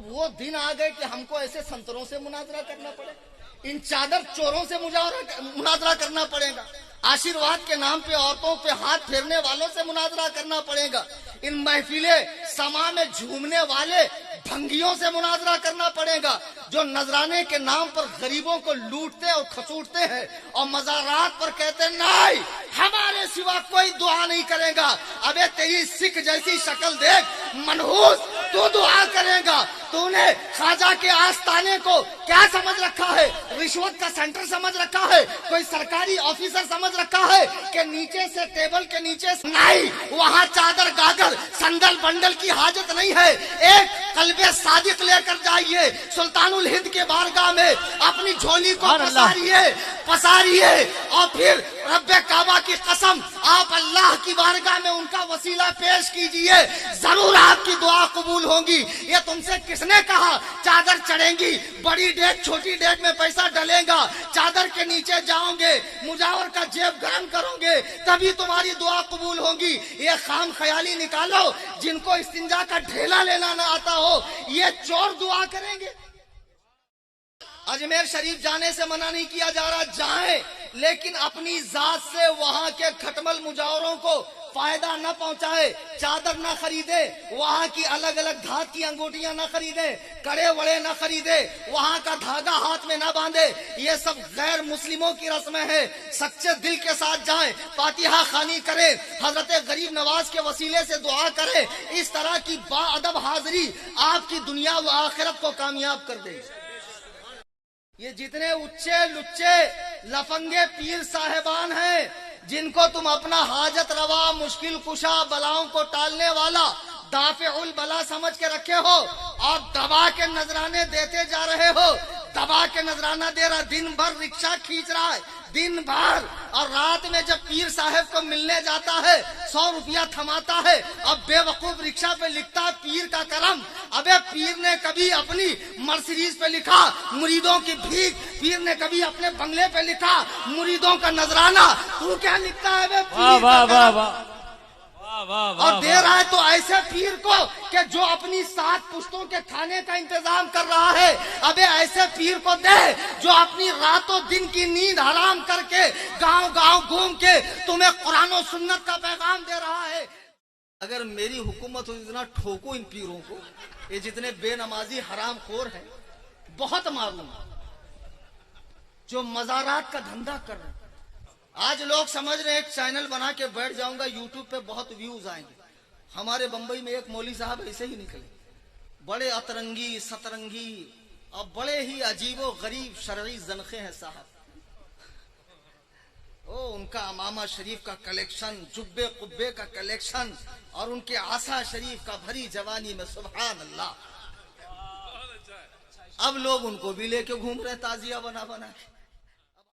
अब वो दिन आ गए कि हमको ऐसे संतरों से मुनाजरा करना पड़े, इन चादर चोरों से मुनाजरा करना पड़ेगा, आशीर्वाद के नाम पे औरतों पे हाथ फेरने वालों से मुनाजरा करना पड़ेगा, इन महफिले समा में झूमने वाले भंगियों से मुनाजरा करना पड़ेगा, जो नजराने के नाम पर गरीबों को लूटते और खसूटते हैं और मज़ारात पर कहते नहीं हमारे सिवा कोई दुआ नहीं करेगा। अबे तेरी सिख जैसी शक्ल देख मनहूस, तू दुआ करेगा? तूने ख्वाजा के आस्ताने को क्या समझ रखा है? रिश्वत का सेंटर समझ रखा है? कोई सरकारी ऑफिसर समझ रखा है कि नीचे से टेबल के नीचे नहीं, वहाँ चादर गागर संदल बंडल की हाजत नहीं है। एक कल्बे सादिक लेकर जाइए सुल्तानुल हिंद के बारगाह में, अपनी झोली को पसारिए और फिर रब्बे काबा की कसम आप अल्लाह की बारगाह में उनका वसीला पेश कीजिए, जरूर आपकी दुआ कबूल होगी। ये तुमसे किसने कहा चादर चढ़ेंगी? बड़ी डेग छोटी डेग में पैसा डलेगा, चादर के नीचे जाओगे, मुजावर का जेब गर्म करोगे, तभी तुम्हारी दुआ कबूल होगी। ये खाम ख्याली निकालो, जिनको इस्तिंजा का ढेला लेना न आता हो ये चोर दुआ करेंगे। अजमेर शरीफ जाने से मना नहीं किया जा रहा, जाएं, लेकिन अपनी जात से वहाँ के खटमल मुजावरों को फायदा न पहुंचाए, चादर न खरीदे, वहाँ की अलग अलग धात की अंगूठियां न खरीदे, कड़े वड़े न खरीदे, वहाँ का धागा हाथ में न बांधे। ये सब गैर मुस्लिमों की रस्में हैं। सच्चे दिल के साथ जाएं, फातिहा खानी करें, हजरत गरीब नवाज के वसीले से दुआ करें। इस तरह की बाअदब हाजिरी आपकी दुनिया व आखिरत को कामयाब कर देगी। ये जितने उच्चे लुच्चे लफंगे पीर साहेबान हैं जिनको तुम अपना हाजत रवा, मुश्किल कुशा, बलाओं को टालने वाला, दाफिउल बला समझ के रखे हो और दबा के नजराने देते जा रहे हो, दबा के नजराना दे रहा, दिन भर रिक्शा खींच रहा है, दिन भर, और रात में जब पीर साहब को मिलने जाता है 100 रुपया थमाता है। अब बेवकूफ रिक्शा पे लिखता है पीर का करम। अबे पीर ने कभी अपनी मर्सिडीज पे लिखा मुरीदों की भीख, पीर ने कभी अपने बंगले पे लिखा मुरीदों का नजराना, तू क्या लिखता है बे? और दे रहा है तो ऐसे पीर को कि जो अपनी 7 पुश्तों के खाने का इंतजाम कर रहा है। अबे ऐसे पीर को दे जो अपनी रातों दिन की नींद हराम करके गांव गांव घूम के तुम्हें कुरान और सुन्नत का पैगाम दे रहा है। अगर मेरी हुकूमत हो इतना ठोको इन पीरों को, ये जितने बेनमाजी हराम खोर हैं, बहुत मालूम जो मज़ारात का धंधा कर रहे हैं। आज लोग समझ रहे हैं एक चैनल बना के बैठ जाऊंगा यूट्यूब पे बहुत व्यूज आएंगे। हमारे बंबई में एक मौली साहब ऐसे ही निकले, बड़े अतरंगी सतरंगी और बड़े ही अजीबो गरीब शरई जनखे हैं साहब। ओ उनका अमामा शरीफ का कलेक्शन, जुब्बे कुब्बे का कलेक्शन और उनके आसा शरीफ का भरी जवानी में सुभान अल्लाह। अब लोग उनको भी लेके घूम रहे ताजिया बना बना के।